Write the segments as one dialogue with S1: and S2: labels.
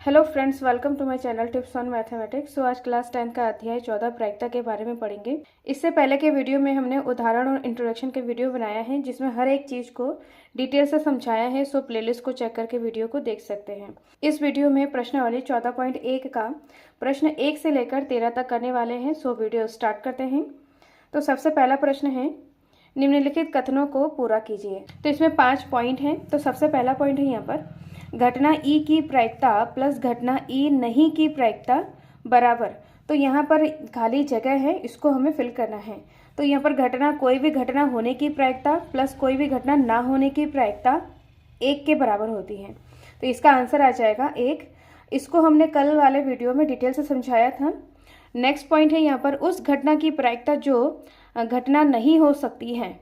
S1: Hello friends, welcome to my channel tips on mathematics. So आज class 10 का अध्याय 14 प्रायिकता के बारे में पढ़ेंगे। इससे पहले के वीडियो में हमने उदाहरण और इंट्रोडक्शन के वीडियो बनाया है जिसमें हर एक चीज़ को डिटेल से समझाया है। सो प्लेलिस्ट को चेक करके वीडियो को देख सकते हैं। इस वीडियो में प्रश्नावली 14.1 का प्रश्न 1 से लेकर 13 तक करने वाले हैं। सो वीडियो स्टार्ट करते हैं। तो सबसे पहला प्रश्न है, निम्नलिखित कथनों को पूरा कीजिए। तो इसमें 5 पॉइंट हैं। तो सबसे पहला पॉइंट है यहाँ पर, घटना ई की प्रायिकता प्लस घटना ई नहीं की प्रायिकता बराबर। तो यहाँ पर खाली जगह है, इसको हमें फिल करना है। तो यहाँ पर घटना, कोई भी घटना होने की प्रायिकता प्लस कोई भी घटना ना होने की प्रायिकता 1 के बराबर होती है। तो इसका आंसर आ जाएगा 1। इसको हमने कल वाले वीडियो में डिटेल से समझाया था। नेक्स्ट पॉइंट है यहाँ पर, उस घटना की प्रायिकता जो घटना नहीं हो सकती है,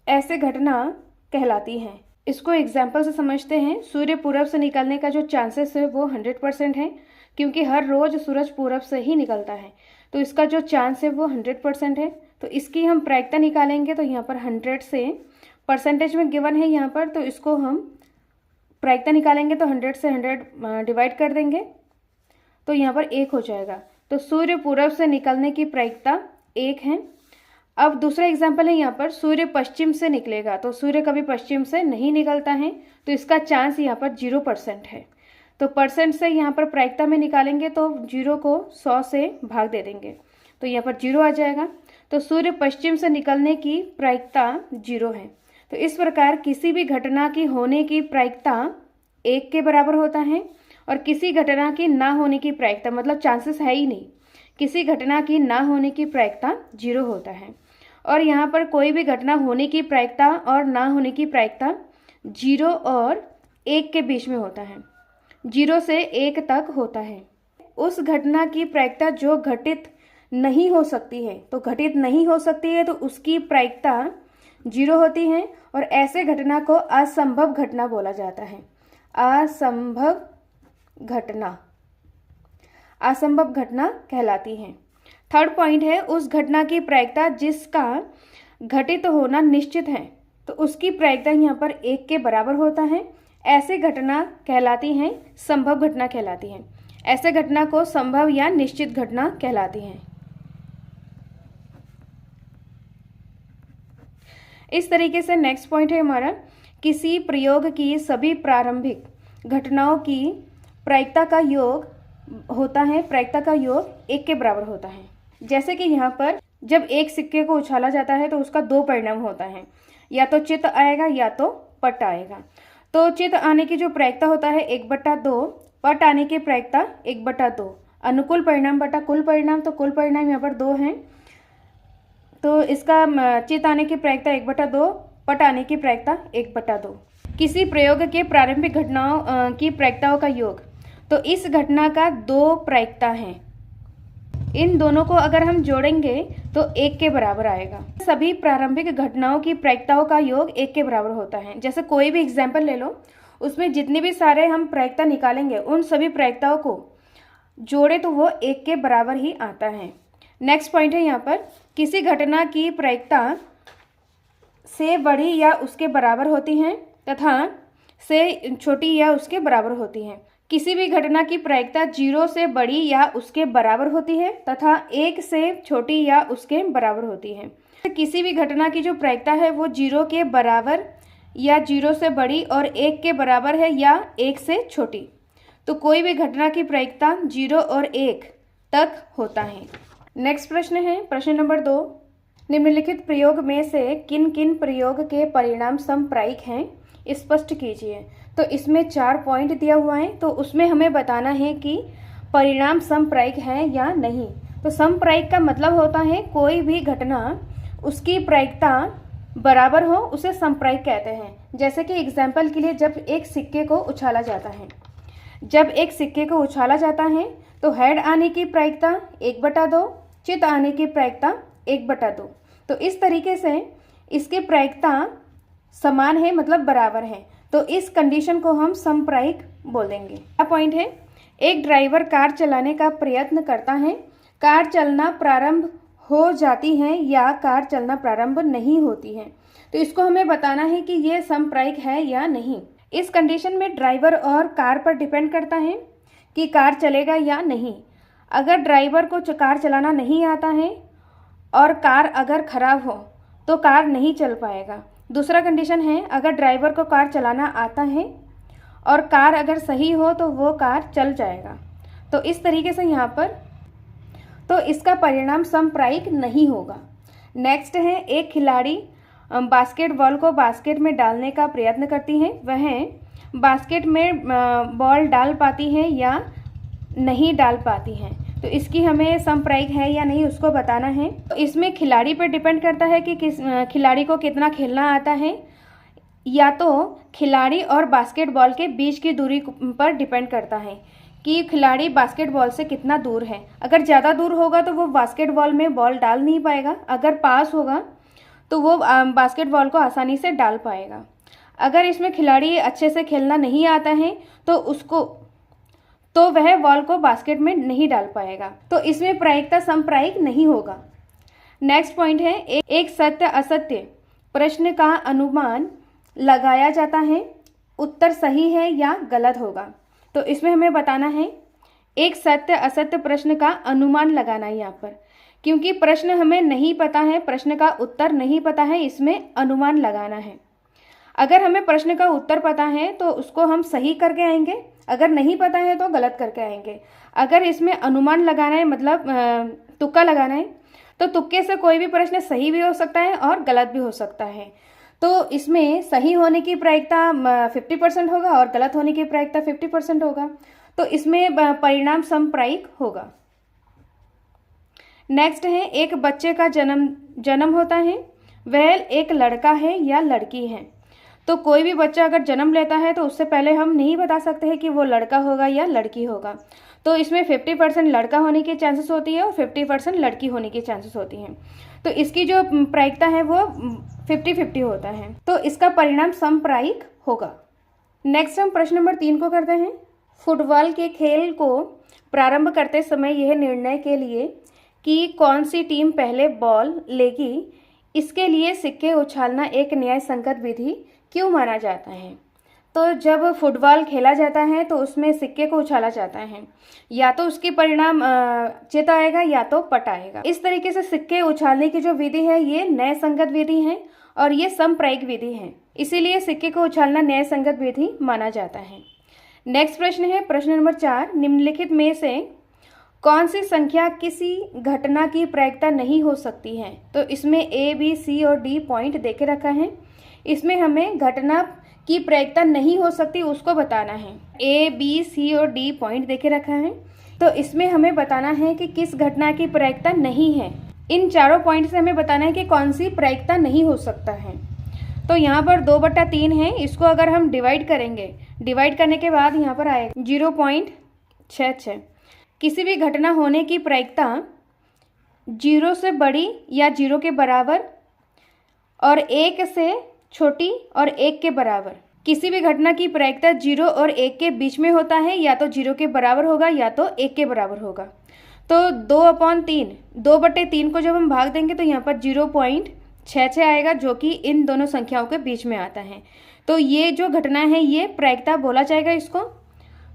S1: ऐसे घटना कहलाती है। इसको एग्जाम्पल से समझते हैं। सूर्य पूरब से निकलने का जो चांसेस है वो 100% है, क्योंकि हर रोज सूरज पूरब से ही निकलता है। तो इसका जो चांस है वो 100% है। तो इसकी हम प्रायिकता निकालेंगे। तो यहाँ पर 100 से परसेंटेज में गिवन है यहाँ पर, तो इसको हम प्रायिकता निकालेंगे तो 100 से 100 डिवाइड कर देंगे तो यहाँ पर 1 हो जाएगा। तो सूर्य पूरब से निकलने की प्रायिकता 1 है। अब दूसरा एग्जाम्पल है यहाँ पर, सूर्य पश्चिम से निकलेगा। तो सूर्य कभी पश्चिम से नहीं निकलता है, तो इसका चांस यहाँ पर 0% है। तो परसेंट से यहाँ पर प्रायिकता में निकालेंगे तो 0 को 100 से भाग दे देंगे तो यहाँ पर 0 आ जाएगा। तो सूर्य पश्चिम से निकलने की प्रायिकता 0 है। तो इस प्रकार किसी भी घटना की होने की प्रायिकता 1 के बराबर होता है, और किसी घटना की ना होने की प्रायिकता, मतलब चांसेस है ही नहीं, किसी घटना की ना होने की प्रायिकता 0 होता है। और यहाँ पर कोई भी घटना होने की प्रायिकता और ना होने की प्रायिकता 0 और 1 के बीच में होता है, 0 से 1 तक होता है। उस घटना की प्रायिकता जो घटित नहीं हो सकती है, तो घटित नहीं हो सकती है तो उसकी प्रायिकता 0 होती है, और ऐसे घटना को असंभव घटना बोला जाता है। असंभव घटना कहलाती है। थर्ड पॉइंट है, उस घटना की प्रायिकता जिसका घटित होना निश्चित है, तो उसकी प्रायिकता यहाँ पर 1 के बराबर होता है। ऐसे घटना कहलाती हैं संभव घटना कहलाती हैं। ऐसे घटना को संभव या निश्चित घटना कहलाती हैं। इस तरीके से नेक्स्ट पॉइंट है हमारा, किसी प्रयोग की सभी प्रारंभिक घटनाओं की प्रायिकता का योग होता है, प्रायिकता का योग 1 के बराबर होता है। जैसे कि यहाँ पर जब एक सिक्के को उछाला जाता है तो उसका 2 परिणाम होता है, या तो चित्त आएगा या तो पट आएगा। तो चित्त आने की जो प्रायिकता होता है 1/2, पट आने की प्रायिकता 1/2, अनुकूल परिणाम बटा कुल परिणाम, तो कुल परिणाम यहाँ पर 2 हैं। तो इसका चित्त आने की प्रायिकता 1/2, पट आने की प्रायिकता 1/2। किसी प्रयोग के प्रारंभिक घटनाओं की प्रायिकताओं का योग, तो इस घटना का 2 प्रायिकता है, इन दोनों को अगर हम जोड़ेंगे तो 1 के बराबर आएगा। सभी प्रारंभिक घटनाओं की प्रायिकताओं का योग 1 के बराबर होता है। जैसे कोई भी एग्जाम्पल ले लो, उसमें जितने भी सारे हम प्रायिकता निकालेंगे उन सभी प्रायिकताओं को जोड़े तो वो 1 के बराबर ही आता है। नेक्स्ट पॉइंट है यहाँ पर, किसी घटना की प्रायिकता से बड़ी या उसके बराबर होती है तथा से छोटी या उसके बराबर होती है। किसी भी घटना की प्रायिकता 0 से बड़ी या उसके बराबर होती है तथा 1 से छोटी या उसके बराबर होती है। किसी भी घटना की जो प्रायिकता है वो 0 के बराबर या 0 से बड़ी और 1 के बराबर है या 1 से छोटी। तो कोई भी घटना की प्रायिकता 0 और 1 तक होता है। नेक्स्ट प्रश्न है, प्रश्न नंबर 2, निम्नलिखित प्रयोग में से किन किन प्रयोग के परिणाम समप्रायिक हैं, स्पष्ट कीजिए। तो इसमें 4 पॉइंट दिया हुआ है, तो उसमें हमें बताना है कि परिणाम समप्रायिक है या नहीं। तो समप्रायिक का मतलब होता है कोई भी घटना उसकी प्रायिकता बराबर हो उसे समप्रायिक कहते हैं। जैसे कि एग्जाम्पल के लिए, जब एक सिक्के को उछाला जाता है, तो हेड आने की प्रायिकता 1/2, चित्त आने की प्रायिकता 1/2। तो इस तरीके से इसकी प्रायिकता समान है, मतलब बराबर है। तो इस कंडीशन को हम समप्रायिक बोल देंगे। अगला पॉइंट है, एक ड्राइवर कार चलाने का प्रयत्न करता है, कार चलना प्रारंभ हो जाती है या कार चलना प्रारंभ नहीं होती है। तो इसको हमें बताना है कि ये समप्रायिक है या नहीं। इस कंडीशन में ड्राइवर और कार पर डिपेंड करता है कि कार चलेगा या नहीं। अगर ड्राइवर को कार चलाना नहीं आता है और कार अगर ख़राब हो तो कार नहीं चल पाएगा। दूसरा कंडीशन है, अगर ड्राइवर को कार चलाना आता है और कार अगर सही हो तो वो कार चल जाएगा। तो इस तरीके से यहाँ पर तो इसका परिणाम समप्रायिक नहीं होगा। नेक्स्ट है, एक खिलाड़ी बास्केटबॉल को बास्केट में डालने का प्रयत्न करती है, वह बास्केट में बॉल डाल पाती है या नहीं डाल पाती है। तो इसकी हमें समप्रायिक है या नहीं उसको बताना है। तो इसमें खिलाड़ी पर डिपेंड करता है कि किस खिलाड़ी को कितना खेलना आता है, या तो खिलाड़ी और बास्केटबॉल के बीच की दूरी पर डिपेंड करता है कि खिलाड़ी बास्केटबॉल से कितना दूर है। अगर ज़्यादा दूर होगा तो वो बास्केटबॉल में बॉल डाल नहीं पाएगा, अगर पास होगा तो वो बास्केटबॉल को आसानी से डाल पाएगा। अगर इसमें खिलाड़ी अच्छे से खेलना नहीं आता है तो वह बॉल को बास्केट में नहीं डाल पाएगा। तो इसमें प्रायिकता समप्रायिक नहीं होगा। नेक्स्ट पॉइंट है, एक सत्य असत्य प्रश्न का अनुमान लगाया जाता है, उत्तर सही है या गलत होगा। तो इसमें हमें बताना है एक सत्य असत्य प्रश्न का अनुमान लगाना है यहाँ पर, क्योंकि प्रश्न हमें नहीं पता है, प्रश्न का उत्तर नहीं पता है, इसमें अनुमान लगाना है। अगर हमें प्रश्न का उत्तर पता है तो उसको हम सही करके आएंगे, अगर नहीं पता है तो गलत करके आएंगे। अगर इसमें अनुमान लगाना है मतलब तुक्का लगाना है, तो तुक्के से कोई भी प्रश्न सही भी हो सकता है और गलत भी हो सकता है। तो इसमें सही होने की प्रायिकता 50% होगा और गलत होने की प्रायिकता 50% होगा। तो इसमें परिणाम समप्रायिक होगा। नेक्स्ट है, एक बच्चे का जन्म होता है, वह एक लड़का है या लड़की है। तो कोई भी बच्चा अगर जन्म लेता है तो उससे पहले हम नहीं बता सकते हैं कि वो लड़का होगा या लड़की होगा। तो इसमें 50% लड़का होने की चांसेस होती है और 50% लड़की होने की चांसेस होती हैं। तो इसकी जो प्रायिकता है वो 50-50 होता है। तो इसका परिणाम समप्रायिक होगा। नेक्स्ट हम प्रश्न नंबर 3 को करते हैं। फुटबॉल के खेल को प्रारंभ करते समय यह निर्णय के लिए कि कौन सी टीम पहले बॉल लेगी, इसके लिए सिक्के उछालना एक न्याय संगत विधि क्यों माना जाता है। तो जब फुटबॉल खेला जाता है तो उसमें सिक्के को उछाला जाता है, या तो उसके परिणाम चित आएगा या तो पट आएगा। इस तरीके से सिक्के उछालने की जो विधि है ये न्याय संगत विधि है और ये समप्रायिक विधि है, इसीलिए सिक्के को उछालना न्याय संगत विधि माना जाता है। नेक्स्ट प्रश्न है, प्रश्न नंबर 4, निम्नलिखित में से कौन सी संख्या किसी घटना की प्रायिकता नहीं हो सकती है। तो इसमें A, B, C और D पॉइंट देके रखा है। इसमें हमें घटना की प्रायिकता नहीं हो सकती उसको बताना है। A, B, C और D पॉइंट देके रखा है। तो इसमें हमें बताना है कि किस घटना की प्रायिकता नहीं है। इन चारों पॉइंट से हमें बताना है कि कौन सी प्रायिकता नहीं हो सकता है। तो यहाँ पर 2/3 है, इसको अगर हम डिवाइड करेंगे, डिवाइड करने के बाद यहाँ पर आएगा 0.66। किसी भी घटना होने की प्रायिकता 0 से बड़ी या 0 के बराबर और 1 से छोटी और 1 के बराबर। किसी भी घटना की प्रायिकता 0 और 1 के बीच में होता है, या तो 0 के बराबर होगा या तो 1 के बराबर होगा। तो 2/3 को जब हम भाग देंगे तो यहाँ पर 0.66 आएगा, जो कि इन दोनों संख्याओं के बीच में आता है। तो ये जो घटना है ये प्रायिकता बोला जाएगा इसको।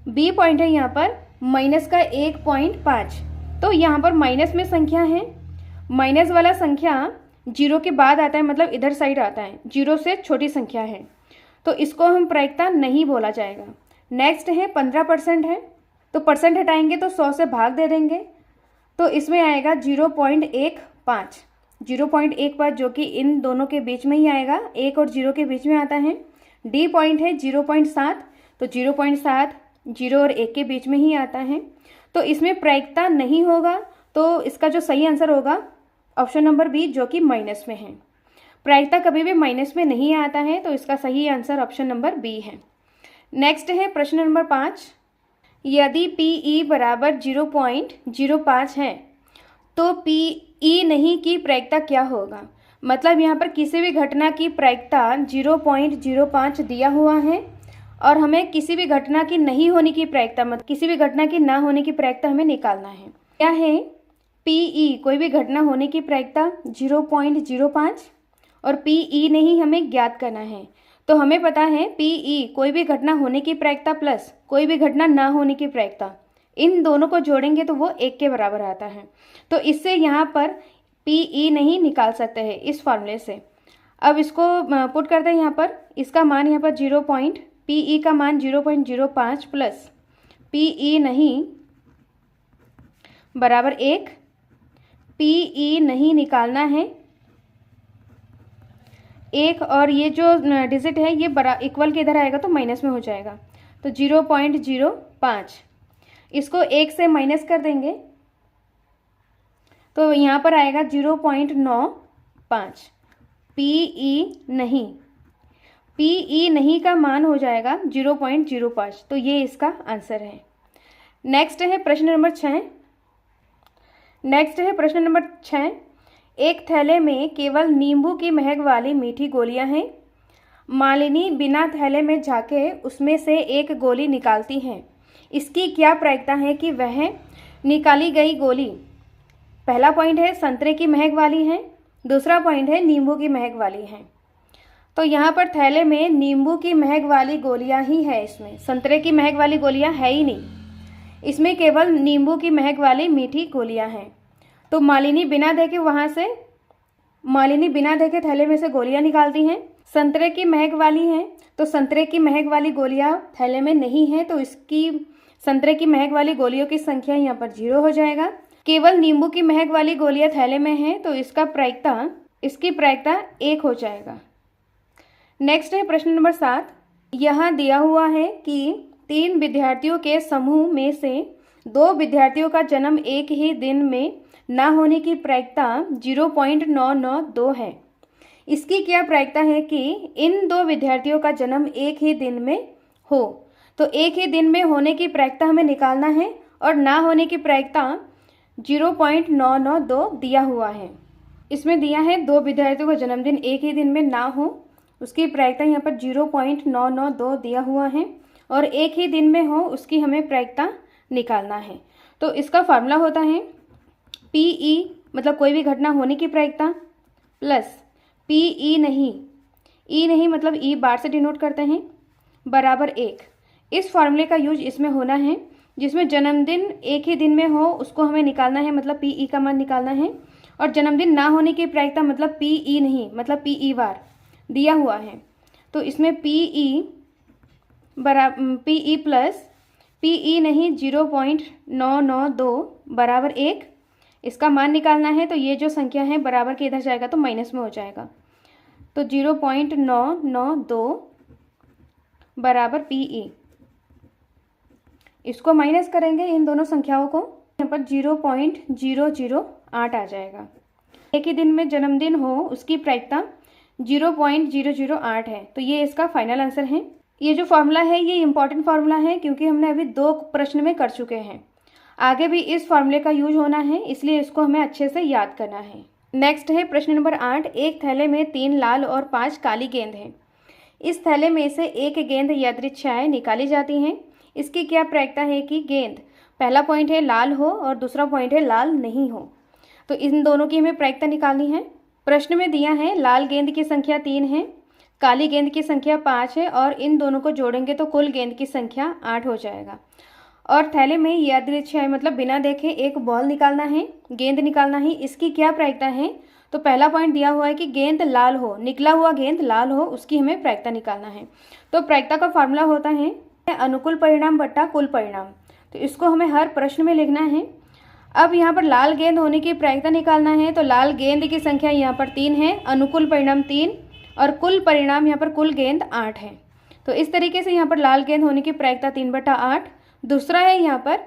S1: B पॉइंट है यहाँ पर माइनस का 1.5। तो यहाँ पर माइनस में संख्या है, माइनस वाला संख्या 0 के बाद आता है, मतलब इधर साइड आता है, 0 से छोटी संख्या है, तो इसको हम प्रायिकता नहीं बोला जाएगा। नेक्स्ट है 15% है, तो परसेंट हटाएंगे तो 100 से भाग दे देंगे, तो इसमें आएगा 0.15। 0.15 जो कि इन दोनों के बीच में ही आएगा, 1 और 0 के बीच में आता है। D पॉइंट है 0.7, तो 0.7 0 और 1 के बीच में ही आता है। तो इसमें प्रायिकता नहीं होगा, तो इसका जो सही आंसर होगा ऑप्शन नंबर बी, जो कि माइनस में है। प्रायिकता कभी भी माइनस में नहीं आता है, तो इसका सही आंसर ऑप्शन नंबर बी है। नेक्स्ट है प्रश्न नंबर 5, यदि PE बराबर 0.05 है तो PE नहीं की प्रायिकता क्या होगा। मतलब यहाँ पर किसी भी घटना की प्रायिकता 0.05 दिया हुआ है और हमें किसी भी घटना की नहीं होने की प्रायिकता, मतलब किसी भी घटना की ना होने की प्रायिकता हमें निकालना है। क्या है PE, कोई भी घटना होने की प्रायिकता 0.05 और PE नहीं हमें ज्ञात करना है। तो हमें पता है पीई कोई भी घटना होने की प्रायिकता प्लस कोई भी घटना ना होने की प्रायिकता, इन दोनों को जोड़ेंगे तो वो 1 के बराबर आता है। तो इससे यहाँ पर पीई नहीं निकाल सकते हैं इस फॉर्मूले से। अब इसको पुट करते हैं यहाँ पर, इसका मान यहाँ पर पीई का मान 0.05 प्लस पीई नहीं बराबर 1। पीई नहीं निकालना है 1, और ये जो डिजिट है ये बड़ा इक्वल के इधर आएगा तो माइनस में हो जाएगा, तो 0.05 इसको 1 से माइनस कर देंगे तो यहाँ पर आएगा 0.95। पीई नहीं का मान हो जाएगा 0.05, तो ये इसका आंसर है। नेक्स्ट है प्रश्न नंबर 6। एक थैले में केवल नींबू की महक वाली मीठी गोलियां हैं। मालिनी बिना थैले में झांके उसमें से एक गोली निकालती है। इसकी क्या प्रायिकता है कि वह निकाली गई गोली, पहला पॉइंट है संतरे की महक वाली है, दूसरा पॉइंट है नींबू की महक वाली है। तो यहाँ पर थैले में नींबू की महक वाली गोलियां ही है, इसमें संतरे की महक वाली गोलियां है ही नहीं, इसमें केवल नींबू की महक वाली मीठी गोलियां हैं। तो मालिनी बिना देखे थैले में से गोलियां निकालती हैं। संतरे की महक वाली हैं, तो संतरे की महक वाली गोलियां थैले में नहीं है, तो इसकी संतरे की महक वाली गोलियों की संख्या यहाँ पर 0 हो जाएगा। केवल नींबू की महक वाली गोलियां थैले में हैं, तो इसकी प्रायिकता 1 हो जाएगा। नेक्स्ट है प्रश्न नंबर 7। यहाँ दिया हुआ है कि 3 विद्यार्थियों के समूह में से 2 विद्यार्थियों का जन्म एक ही दिन में ना होने की प्रायिकता 0.992 है। इसकी क्या प्रायिकता है कि इन 2 विद्यार्थियों का जन्म एक ही दिन में हो। तो एक ही दिन में होने की प्रायिकता हमें निकालना है और ना होने की प्रायिकता 0.992 दिया हुआ है। इसमें दिया है 2 विद्यार्थियों का जन्मदिन एक ही दिन में ना हो, उसकी प्रायिकता यहाँ पर 0.992 दिया हुआ है, और एक ही दिन में हो उसकी हमें प्रायिकता निकालना है। तो इसका फार्मूला होता है पीई मतलब कोई भी घटना होने की प्रायिकता प्लस पीई नहीं मतलब ई बार से डिनोट करते हैं बराबर 1। इस फार्मूले का यूज इसमें होना है जिसमें जन्मदिन एक ही दिन में हो उसको हमें निकालना है, मतलब पीई का मान निकालना है, और जन्मदिन ना होने की प्रायिकता मतलब पीई नहीं मतलब पीई बार दिया हुआ है। तो इसमें पीई प्लस पीई नहीं 0.992 बराबर 1, इसका मान निकालना है। तो ये जो संख्या है बराबर के इधर जाएगा तो माइनस में हो जाएगा, तो 0.992 बराबर पीई। इसको माइनस करेंगे इन दोनों संख्याओं को, यहाँ पर 0.008 आ जाएगा। एक ही दिन में जन्मदिन हो उसकी प्रायिकता 0.008 है, तो ये इसका फाइनल आंसर है। ये जो फार्मूला है ये इंपॉर्टेंट फार्मूला है क्योंकि हमने अभी 2 प्रश्न में कर चुके हैं, आगे भी इस फार्मूले का यूज होना है, इसलिए इसको हमें अच्छे से याद करना है। नेक्स्ट है प्रश्न नंबर 8। एक थैले में 3 लाल और 5 काली गेंद हैं। इस थैले में से एक गेंद यादृच्छिक निकाली जाती हैं। इसकी क्या प्रायिकता है कि गेंद, पहला पॉइंट है लाल हो और दूसरा पॉइंट है लाल नहीं हो। तो इन दोनों की हमें प्रायिकता निकालनी है। प्रश्न में दिया है लाल गेंद की संख्या 3 है, काली गेंद की संख्या 5 है, और इन दोनों को जोड़ेंगे तो कुल गेंद की संख्या 8 हो जाएगा। और थैले में यादृच्छिक मतलब बिना देखे एक बॉल निकालना है, गेंद निकालना है। इसकी क्या प्रायिकता है, तो पहला पॉइंट दिया हुआ है कि गेंद लाल हो, निकला हुआ गेंद लाल हो, उसकी हमें प्रायिकता निकालना है। तो प्रायिकता का फार्मूला होता है अनुकूल परिणाम बट्टा कुल परिणाम। तो इसको हमें हर प्रश्न में लिखना है। अब यहाँ पर लाल गेंद होने की प्रायिकता निकालना है, तो लाल गेंद की संख्या यहाँ पर 3 है, अनुकूल परिणाम 3, और कुल परिणाम यहाँ पर कुल गेंद 8 है। तो इस तरीके से यहाँ पर लाल गेंद होने की प्रायिकता 3/8। दूसरा है यहाँ पर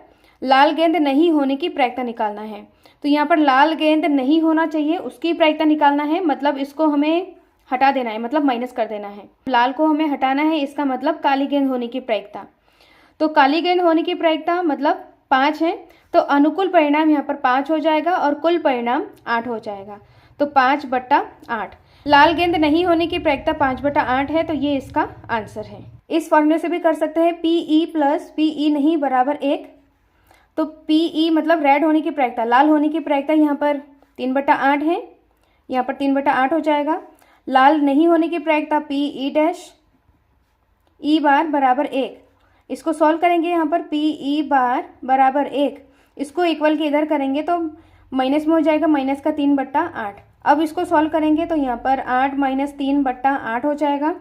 S1: लाल गेंद नहीं होने की प्रायिकता निकालना है, तो यहाँ पर लाल गेंद नहीं होना चाहिए उसकी प्रायिकता निकालना है, मतलब इसको हमें हटा देना है, मतलब माइनस कर देना है। लाल को हमें हटाना है, इसका मतलब काली गेंद होने की प्रायिकता। तो काली गेंद होने की प्रायिकता मतलब 5 है, तो अनुकूल परिणाम यहाँ पर 5 हो जाएगा और कुल परिणाम 8 हो जाएगा, तो 5/8। लाल गेंद नहीं होने की प्रायिकता 5/8 है, तो ये इसका आंसर है। इस फॉर्मूले से भी कर सकते हैं पीई प्लस पीई नहीं बराबर 1। तो पीई मतलब रेड होने की प्रायिकता, लाल होने की प्रायिकता यहाँ पर 3/8 है, यहाँ पर 3/8 हो जाएगा। लाल नहीं होने की प्रायिकता पीई डैश ई बार बराबर 1। इसको सॉल्व करेंगे यहाँ पर पी ई बार बराबर 1, इसको इक्वल के इधर करेंगे तो माइनस में हो जाएगा, माइनस का 3/8। अब इसको सॉल्व करेंगे तो यहाँ पर 8 - 3/8 हो जाएगा।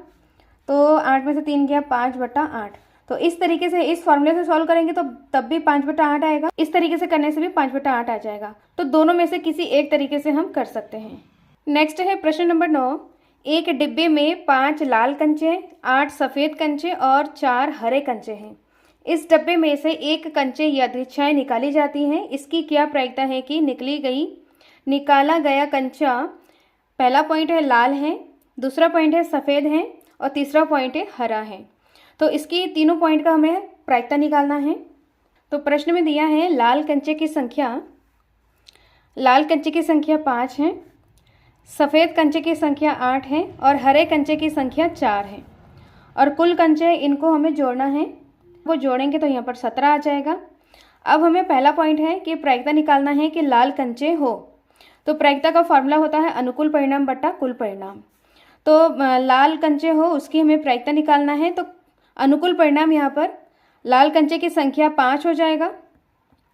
S1: तो 8 में से 3 गया 5/8। तो इस तरीके से इस फॉर्मूले से सॉल्व करेंगे तो तब भी 5/8 आएगा, इस तरीके से करने से भी 5/8 आ जाएगा। तो दोनों में से किसी एक तरीके से हम कर सकते हैं। नेक्स्ट है प्रश्न नंबर 9। एक डिब्बे में 5 लाल कंचे, 8 सफ़ेद कंचे और 4 हरे कंचे हैं। इस डब्बे में से एक कंचे यादृच्छाएं निकाली जाती हैं। इसकी क्या प्रायिकता है कि निकाला गया कंचा, पहला पॉइंट है लाल है, दूसरा पॉइंट है सफ़ेद है और तीसरा पॉइंट है हरा है। तो इसकी तीनों पॉइंट का हमें प्रायिकता निकालना है। तो प्रश्न में दिया है लाल कंचे की संख्या 5 है, सफ़ेद कंचे की संख्या 8 है और हरे कंचे की संख्या 4 है और कुल कंचे इनको हमें जोड़ना है। वो जोड़ेंगे तो यहाँ पर 17 आ जाएगा। अब हमें पहला पॉइंट है कि प्रायिकता निकालना है कि लाल कंचे हो। तो प्रायिकता का फॉर्मूला होता है अनुकूल परिणाम बटा कुल परिणाम। तो लाल कंचे हो उसकी हमें प्रायिकता निकालना है। तो अनुकूल परिणाम यहाँ पर लाल कंचे की संख्या 5 हो जाएगा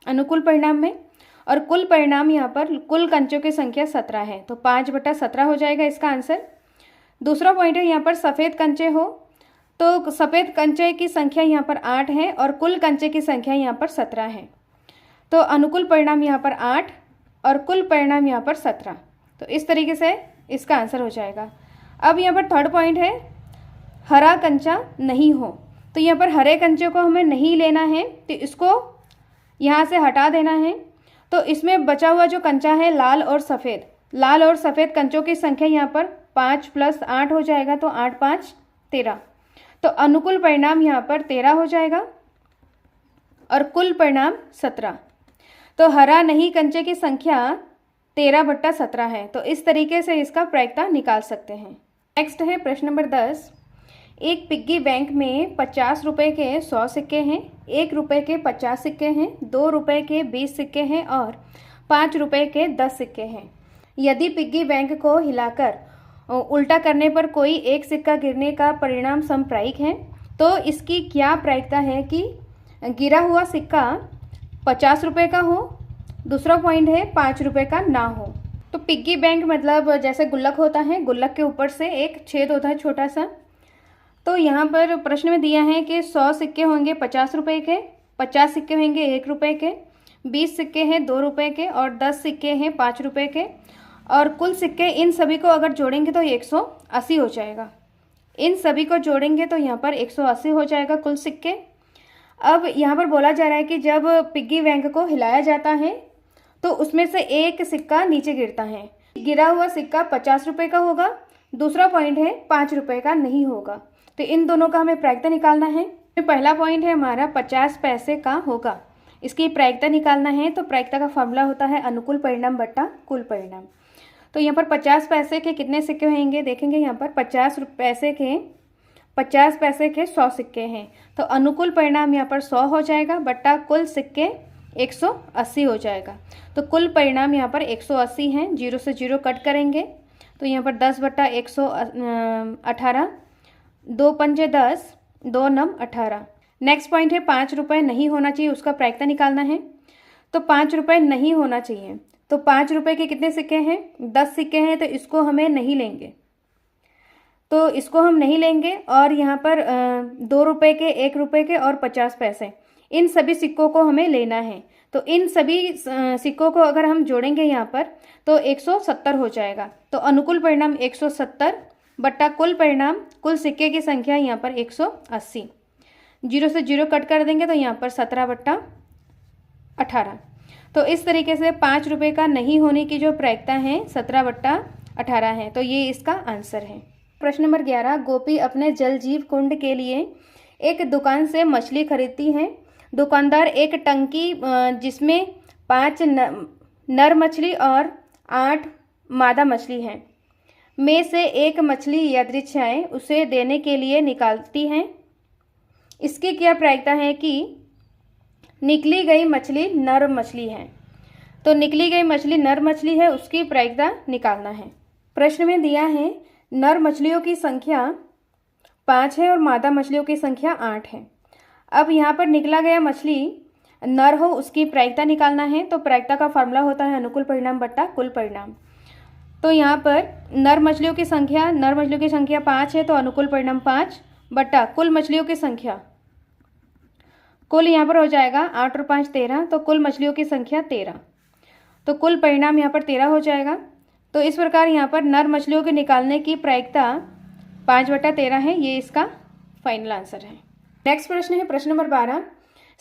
S1: अनुकूल परिणाम में, और कुल परिणाम यहाँ पर कुल कंचों की संख्या 17 है। तो 5/17 हो जाएगा इसका आंसर। दूसरा पॉइंट है यहाँ पर सफ़ेद कंचे हो, तो सफ़ेद कंचे की संख्या यहाँ पर 8 है और कुल कंचे की संख्या यहाँ पर 17 है। तो अनुकूल परिणाम यहाँ पर 8 और कुल परिणाम यहाँ पर 17। तो इस तरीके से इसका आंसर हो जाएगा। अब यहाँ पर थर्ड पॉइंट है हरा कंचा नहीं हो। तो यहाँ पर हरे कंचे को हमें नहीं लेना है, तो इसको यहाँ से हटा देना है। तो इसमें बचा हुआ जो कंचा है लाल और सफ़ेद कंचों की संख्या यहाँ पर 5 + 8 हो जाएगा। तो 8 × 5 = 13। तो अनुकूल परिणाम यहाँ पर 13 हो जाएगा और कुल परिणाम 17। तो हरा नहीं कंचे की संख्या 13/17 है। तो इस तरीके से इसका प्रायिकता निकाल सकते हैं। नेक्स्ट है प्रश्न नंबर 10। एक पिग्गी बैंक में 50 रुपये के 100 सिक्के हैं, 1 रुपये के 50 सिक्के हैं, 2 रुपये के 20 सिक्के हैं और 5 रुपये के 10 सिक्के हैं। यदि पिग्गी बैंक को हिलाकर उल्टा करने पर कोई एक सिक्का गिरने का परिणाम समप्रायिक है, तो इसकी क्या प्रायिकता है कि गिरा हुआ सिक्का 50 रुपये का हो, दूसरा पॉइंट है 5 रुपये का ना हो। तो पिग्गी बैंक मतलब जैसे गुल्लक होता है, गुल्लक के ऊपर से एक छेद होता है छोटा सा। तो यहाँ पर प्रश्न में दिया है कि 100 सिक्के होंगे 50 रुपये के, 50 सिक्के होंगे 1 रुपये के, 20 सिक्के हैं 2 रुपये के और 10 सिक्के हैं 5 रुपये के, और कुल सिक्के इन सभी को अगर जोड़ेंगे तो 180 हो जाएगा। इन सभी को जोड़ेंगे तो यहाँ पर 180 हो जाएगा कुल सिक्के। अब यहाँ पर बोला जा रहा है कि जब पिग्गी बैंक को हिलाया जाता है तो उसमें से एक सिक्का नीचे गिरता है। गिरा हुआ सिक्का 50 रुपये का होगा, दूसरा पॉइंट है 5 रुपये का नहीं होगा। तो इन दोनों का हमें प्रायिकता निकालना है। पहला पॉइंट है हमारा 50 पैसे का होगा, इसकी प्रायिकता निकालना है। तो प्रायिकता का फॉर्मूला होता है अनुकूल परिणाम बटा कुल परिणाम। तो यहाँ पर 50 पैसे के कितने सिक्के होंगे देखेंगे। यहाँ पर 50 पैसे के 100 सिक्के हैं। तो अनुकूल परिणाम यहाँ पर 100 हो जाएगा बटा कुल सिक्के 180 हो जाएगा। तो कुल परिणाम यहाँ पर 180 हैं। 0 से 0 कट करेंगे तो यहाँ पर 10/118, 2 पंजे 10, 2 नम 18। नेक्स्ट पॉइंट है 5 रुपये नहीं होना चाहिए, उसका प्रायिकता निकालना है। तो 5 रुपये नहीं होना चाहिए। तो 5 रुपये के कितने सिक्के हैं, 10 सिक्के हैं, तो इसको हमें नहीं लेंगे। तो इसको हम नहीं लेंगे और यहाँ पर 2 रुपये के, 1 रुपये के और 50 पैसे, इन सभी सिक्कों को हमें लेना है। तो इन सभी सिक्कों को अगर हम जोड़ेंगे यहाँ पर तो 170 हो जाएगा। तो अनुकूल परिणाम 170 बट्टा कुल परिणाम, कुल सिक्के की संख्या यहाँ पर 180। 0 से 0 कट कर देंगे तो यहाँ पर 17/18। तो इस तरीके से 5 रुपये का नहीं होने की जो प्रायिकता है 17/18 है। तो ये इसका आंसर है। प्रश्न नंबर 11। गोपी अपने जल जीव कुंड के लिए एक दुकान से मछली खरीदती है। दुकानदार एक टंकी जिसमें 5 नर मछली और 8 मादा मछली हैं में से एक मछली यादृच्छाएं उसे देने के लिए निकालती हैं। इसकी क्या प्रायिकता है कि निकली गई मछली नर मछली है। तो निकली गई मछली नर मछली है, उसकी प्रायिकता निकालना है। प्रश्न में दिया है नर मछलियों की संख्या 5 है और मादा मछलियों की संख्या 8 है। अब यहाँ पर निकला गया मछली नर हो उसकी प्रायिकता निकालना है। तो प्रायिकता का फॉर्मूला होता है अनुकूल परिणाम बट्टा कुल परिणाम। तो यहाँ पर नर मछलियों की संख्या 5 है, तो अनुकूल परिणाम 5 बट्टा कुल मछलियों की संख्या, कुल यहाँ पर हो जाएगा 8 और 5 13, तो कुल मछलियों की संख्या 13, तो कुल परिणाम यहाँ पर 13 हो जाएगा। तो इस प्रकार यहाँ पर नर मछलियों के निकालने की प्रायिकता 5/13 है। ये इसका फाइनल आंसर है। नेक्स्ट प्रश्न है प्रश्न नंबर 12।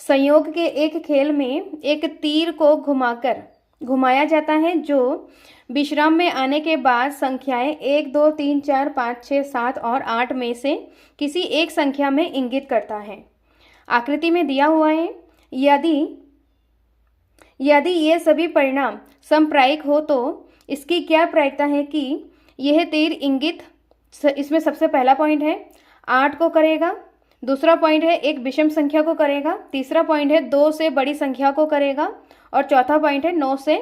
S1: संयोग के एक खेल में एक तीर को घुमाया जाता है जो विश्राम में आने के बाद संख्याएं 1 2 3 4 5 6 7 और 8 में से किसी एक संख्या में इंगित करता है। आकृति में दिया हुआ है। यदि ये सभी परिणाम समप्रायिक हो तो इसकी क्या प्रायिकता है कि यह तीर इंगित, इसमें सबसे पहला पॉइंट है 8 को करेगा, दूसरा पॉइंट है एक विषम संख्या को करेगा, तीसरा पॉइंट है 2 से बड़ी संख्या को करेगा और चौथा पॉइंट है 9 से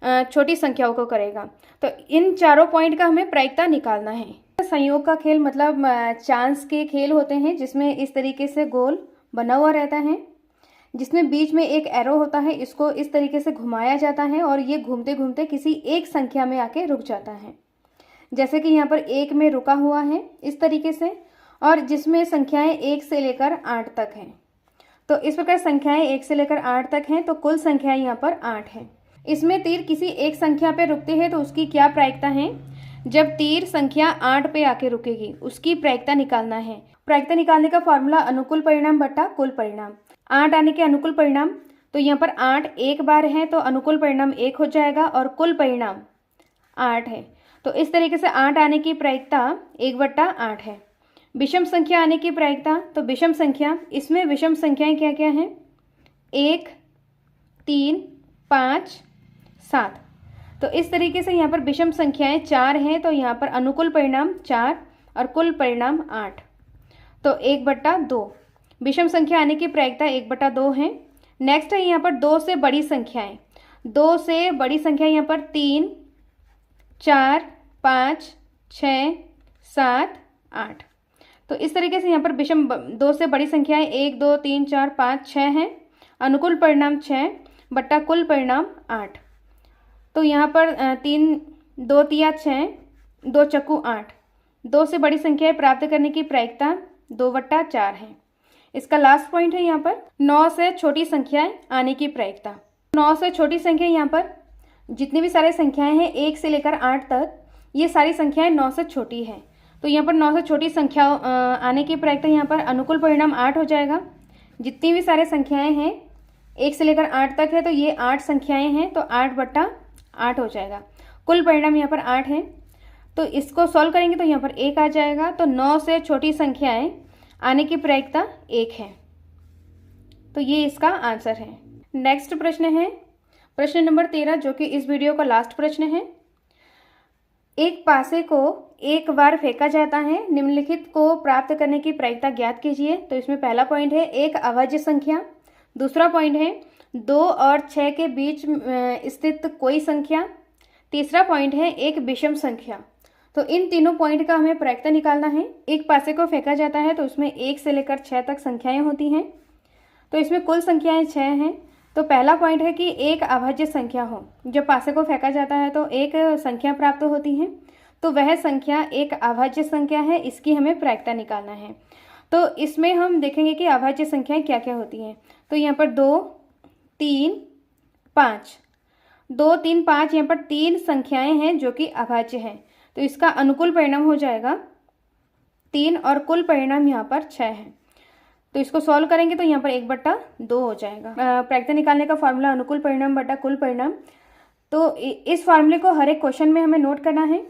S1: छोटी संख्याओं को करेगा। तो इन चारों पॉइंट का हमें प्रायिकता निकालना है। संयोग का खेल मतलब चांस के खेल होते हैं जिसमें इस तरीके से गोल बना हुआ रहता है, जिसमें बीच में एक एरो होता है। इसको इस तरीके से घुमाया जाता है और ये घूमते घूमते किसी एक संख्या में आके रुक जाता है। जैसे कि यहाँ पर 1 में रुका हुआ है इस तरीके से, और जिसमें संख्याएं 1 से लेकर 8 तक हैं। तो इस प्रकार संख्याएं 1 से लेकर 8 तक हैं, तो कुल संख्याएं यहाँ पर 8 हैं। इसमें तीर किसी एक संख्या पे रुकते हैं तो उसकी क्या प्रायिकता है। जब तीर संख्या 8 पे आके रुकेगी उसकी प्रायिकता निकालना है। प्रायिकता निकालने का फॉर्मूला अनुकूल परिणाम बट्टा कुल परिणाम। 8 आने के अनुकूल परिणाम, तो यहाँ पर 8 एक बार है तो अनुकूल परिणाम 1 हो जाएगा और कुल परिणाम 8 है। तो इस तरीके से 8 आने की प्रायिकता 1/8 है। विषम संख्या आने की प्रायिकता, तो विषम संख्या, इसमें विषम संख्याएं क्या क्या हैं 1 3 5 7। तो इस तरीके से यहाँ पर विषम संख्याएं 4 हैं, तो यहाँ पर अनुकूल परिणाम 4 और कुल परिणाम 8, तो 1/2। विषम संख्या आने की प्रायिकता 1/2 है। नेक्स्ट है यहाँ पर 2 से बड़ी संख्याएं। 2 से बड़ी संख्या यहाँ पर 3 4 5 6 7 8। तो इस तरीके से यहाँ पर विषम 2 से बड़ी संख्याएं 1 2 3 4 5 6 हैं। अनुकूल परिणाम 6 बट्टा कुल परिणाम 8। तो यहाँ पर 3 2 तिया 6 2 चक्कू 8। 2 से बड़ी संख्याएं प्राप्त करने की प्रायिकता 2/4 है। इसका लास्ट पॉइंट है यहाँ पर 9 से छोटी संख्याएं आने की प्रायिकता। 9 से छोटी संख्या, यहाँ पर जितनी भी सारी संख्याएं हैं 1 से लेकर 8 तक, ये सारी संख्याएं 9 से छोटी हैं। तो यहाँ पर 9 से छोटी संख्या आने की प्रायिकता यहाँ पर अनुकूल परिणाम 8 हो जाएगा। जितनी भी सारे संख्याएं हैं 1 से लेकर 8 तक है, तो ये 8 संख्याएं हैं, तो 8/8 हो जाएगा। कुल परिणाम यहाँ पर 8 है, तो इसको सॉल्व करेंगे तो यहाँ पर 1 आ जाएगा। तो 9 से छोटी संख्याएं आने की प्रायिकता 1 है, तो ये इसका आंसर है। नेक्स्ट प्रश्न है प्रश्न नंबर 13, जो कि इस वीडियो का लास्ट प्रश्न है। एक पासे को एक बार फेंका जाता है, निम्नलिखित को प्राप्त करने की प्रायिकता ज्ञात कीजिए। तो इसमें पहला पॉइंट है एक अभाज्य संख्या, दूसरा पॉइंट है 2 और 6 के बीच स्थित कोई संख्या, तीसरा पॉइंट है एक विषम संख्या। तो इन तीनों पॉइंट का हमें प्रायिकता निकालना है। एक पासे को फेंका जाता है तो उसमें 1 से लेकर 6 तक संख्याएं होती हैं, तो इसमें कुल संख्याएं 6 हैं। तो पहला पॉइंट है कि एक अभाज्य संख्या हो। जब पासे को फेंका जाता है तो एक संख्या प्राप्त होती है, तो वह संख्या एक अभाज्य संख्या है, इसकी हमें प्रायिकता निकालना है। तो इसमें हम देखेंगे कि अभाज्य संख्याएं क्या क्या होती हैं। तो यहाँ पर 2 3 5, 2 3 5 यहाँ पर 3 संख्याएं हैं जो कि अभाज्य हैं, तो इसका अनुकूल परिणाम हो जाएगा 3 और कुल परिणाम यहाँ पर 6 है। तो इसको सॉल्व करेंगे तो यहाँ पर 1/2 हो जाएगा। प्रायिकता निकालने का फॉर्मूला अनुकूल परिणाम बटा कुल परिणाम। तो इस फॉर्मूले को हर एक क्वेश्चन में हमें नोट करना है।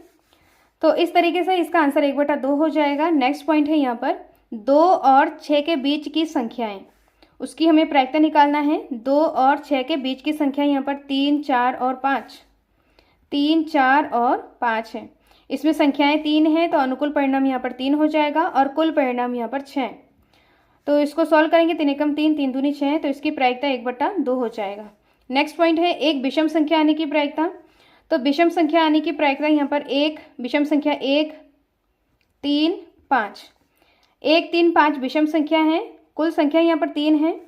S1: तो इस तरीके से इसका आंसर 1/2 हो जाएगा। नेक्स्ट पॉइंट है यहाँ पर 2 और 6 के बीच की संख्याएं, उसकी हमें प्रायिकता निकालना है। 2 और 6 के बीच की संख्या यहाँ पर 3 4 और 5, 3 4 और 5 है। इसमें संख्याएं 3 हैं, तो अनुकूल परिणाम यहाँ पर 3 हो जाएगा और कुल परिणाम यहाँ पर 6। तो इसको सॉल्व करेंगे 3 एकम 3 3 दूनी 6, तो इसकी प्रायिकता 1/2 हो जाएगा। नेक्स्ट पॉइंट है एक विषम संख्या आने की प्रायिकता। तो विषम संख्या आने की प्रायिकता यहाँ पर एक विषम संख्या 1 3 5, 1, 3, 5 विषम संख्या हैं, कुल संख्या यहाँ पर 3 है,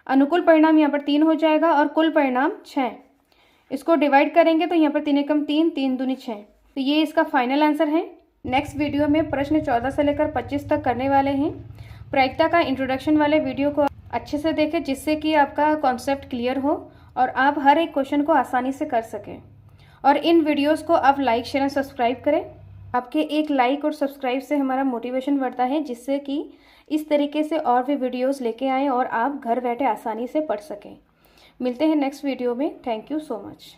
S1: अनुकूल परिणाम यहाँ पर 3 हो जाएगा और कुल परिणाम 6। इसको डिवाइड करेंगे तो यहाँ पर 3 एकम 3, 3 दूनी 6। तो ये इसका फाइनल आंसर है। नेक्स्ट वीडियो में प्रश्न 14 से लेकर 25 तक करने वाले हैं। प्रायिकता का इंट्रोडक्शन वाले वीडियो को अच्छे से देखें, जिससे कि आपका कॉन्सेप्ट क्लियर हो और आप हर एक क्वेश्चन को आसानी से कर सकें। और इन वीडियोस को आप लाइक, शेयर एंड सब्सक्राइब करें। आपके एक लाइक और सब्सक्राइब से हमारा मोटिवेशन बढ़ता है, जिससे कि इस तरीके से और भी वीडियोस लेके आएँ और आप घर बैठे आसानी से पढ़ सकें। मिलते हैं नेक्स्ट वीडियो में। Thank you so much.